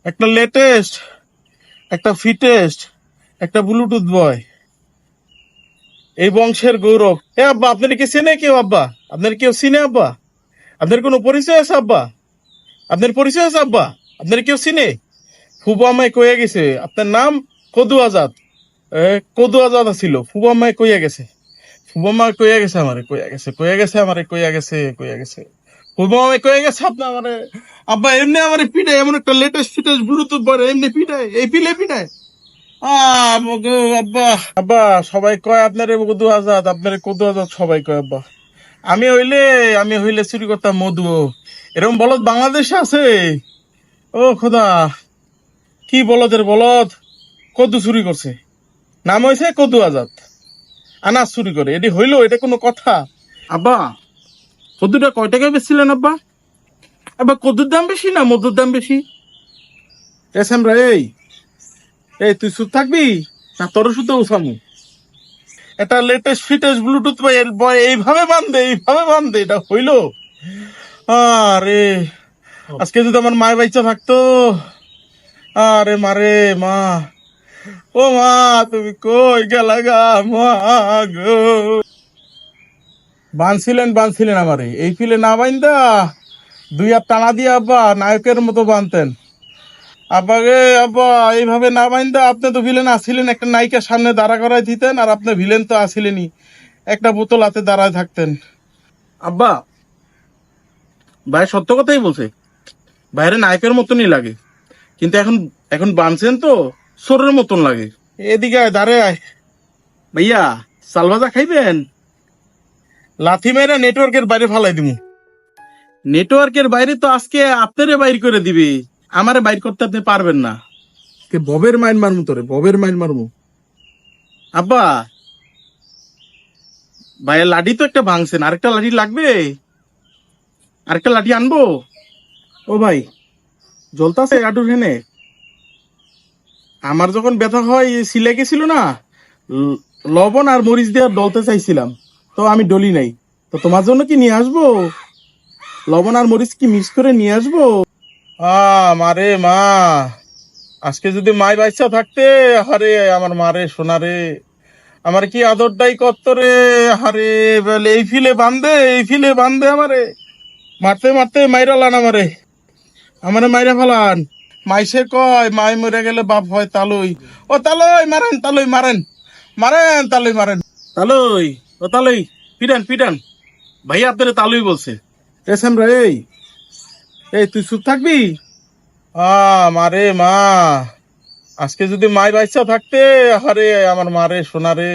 একটা লেটেস্ট, একটা ফিটেস্ট, একটা ব্লুটুথ বয়, এই বংশের গৌরব। এ আব্বা, আপনার কি চেনে কেউ? আব্বা, আপনার কেউ চিনে? আব্বা, আপনার কোনো পরিচয় আছে? আব্বা, আপনার পরিচয় আছে? আব্বা, আপনার কেউ চিনে? ফুবু আমায় কইয়া গেছে আপনার নাম কদু আজাদ। কদু আজাদ ছিল, ফুবু আমায় কইয়া গেছে। ফুবু আমায় কইয়া গেছে, আমারে কইয়া গেছে, কইয়া গেছে, আমারে কইয়া গেছে, কইয়া গেছে। ফুবু আমায় কইয়া গেছে আপনার আমারে। আব্বা এমনি আমারে পিটায়, এমন একটা লেটেস্ট ফিটেস্ট ব্লুটুথ বলে এমনি পিটায়, এই পিলে পিটায়। মগো আব্বা, আব্বা সবাই কয় আপনারে কদু আজাদ, আপনারে কদু আজাদ সবাই কয় আব্বা। আমি হইলে, আমি হইলে চুরি করতাম মধু। এরকম বলদ বাংলাদেশে আছে? ও খোদা, কি বলদের বলদ, কদু চুরি করছে, নাম হয়েছে কদু আজাদ, আনাজ চুরি করে, এটি হইলো? এটা কোনো কথা? আব্বা, কদুটা কয় টাকায় বেচছিলেন আব্বা? আব্বা কদুর দাম বেশি না মধুর দাম বেশি? এসএমরা, এই এই তুই চুপ থাকবি না তোর শুধু উসামু? এটা লেটেস্ট ফিটেস্ট ব্লুটুথ বয় এইভাবে বান্ধে, এইভাবে বান্ধে, এটা হইলো? আরে আজকে যদি আমার মায়ের বাচ্চা থাকতো। আরে মারে মা, ও মা তুমি কই গেলা গা মা গো। বানছিলেন, বানছিলেন আমারে, এই ফিলে না বাইন্দা দুই হাত টানা দিয়ে আব্বা নায়কের মতো বানতেন। আব্বা গে আব্বা, এইভাবে না বাইন্দা আপনি তো ভিলেন আসছিলেন, একটা নায়িকার সামনে দাঁড়া করাই দিতেন, আর আপনি ভিলেন তো আসছিলেনই, একটা বোতল হাতে দাঁড়ায় থাকতেন। আব্বা, ভাই সত্য কথাই বলছে, বাইরে নায়কের মতনই লাগে, কিন্তু এখন এখন বানছেন তো সোরের মতন লাগে। এদিকে আয়, দাঁড়ে আয়। ভাইয়া চাল ভাজা খাইবেন? লাথি মেরে নেটওয়ার্কের বাইরে ফালাই দিমু। নেটওয়ার্কের বাইরে তো আজকে আপনারে বাইর করে দিবে, আমারে বাইর করতে আপনি পারবেন না। ববের মাইন মারমু তোরে, ববের মাইন মারমু। আব্বা, ভাইয়া লাঠি তো একটা ভাঙছেন, আরেকটা লাঠি লাগবে? আরেকটা লাঠি আনবো? ও ভাই, জ্বলতাছে আটুর হেনে? আমার যখন ব্যথা হয় সিলে গেছিল না, লবণ আর মরিচ দিয়ে ডলতে চাইছিলাম, তো আমি ডলি নাই। তো তোমার জন্য কি নিয়ে আসবো? লবণ আর মরিচ কি মিক্স করে নিয়ে আসবো? মারে মা, আজকে যদি মাই বাচ্চা থাকতে, আরে আমার মারে সোনারে, আমার কি আদরটাই কত রে। আরে বলে এই ফিলে বান্ধে, এই ফিলে বান্ধে আমারে, মারতে মারতে মাইরালান আমারে, আমারে মাইরা ফেলান। মাইসে কয় মাই মরে গেলে বাপ হয় তালুই। ও তালুই মারেন, তালুই মারেন, মারেন তালুই মারেন, তালুই, ও তালুই পিটান পিটান। ভাইয়া আপনারে তালুই বলছে। এসএম রে, এই এই তুই চুপ থাকবি? মারে মা, আজকে যদি মাই বাচ্চা থাকতে, আরে আমার মারে সোনারে,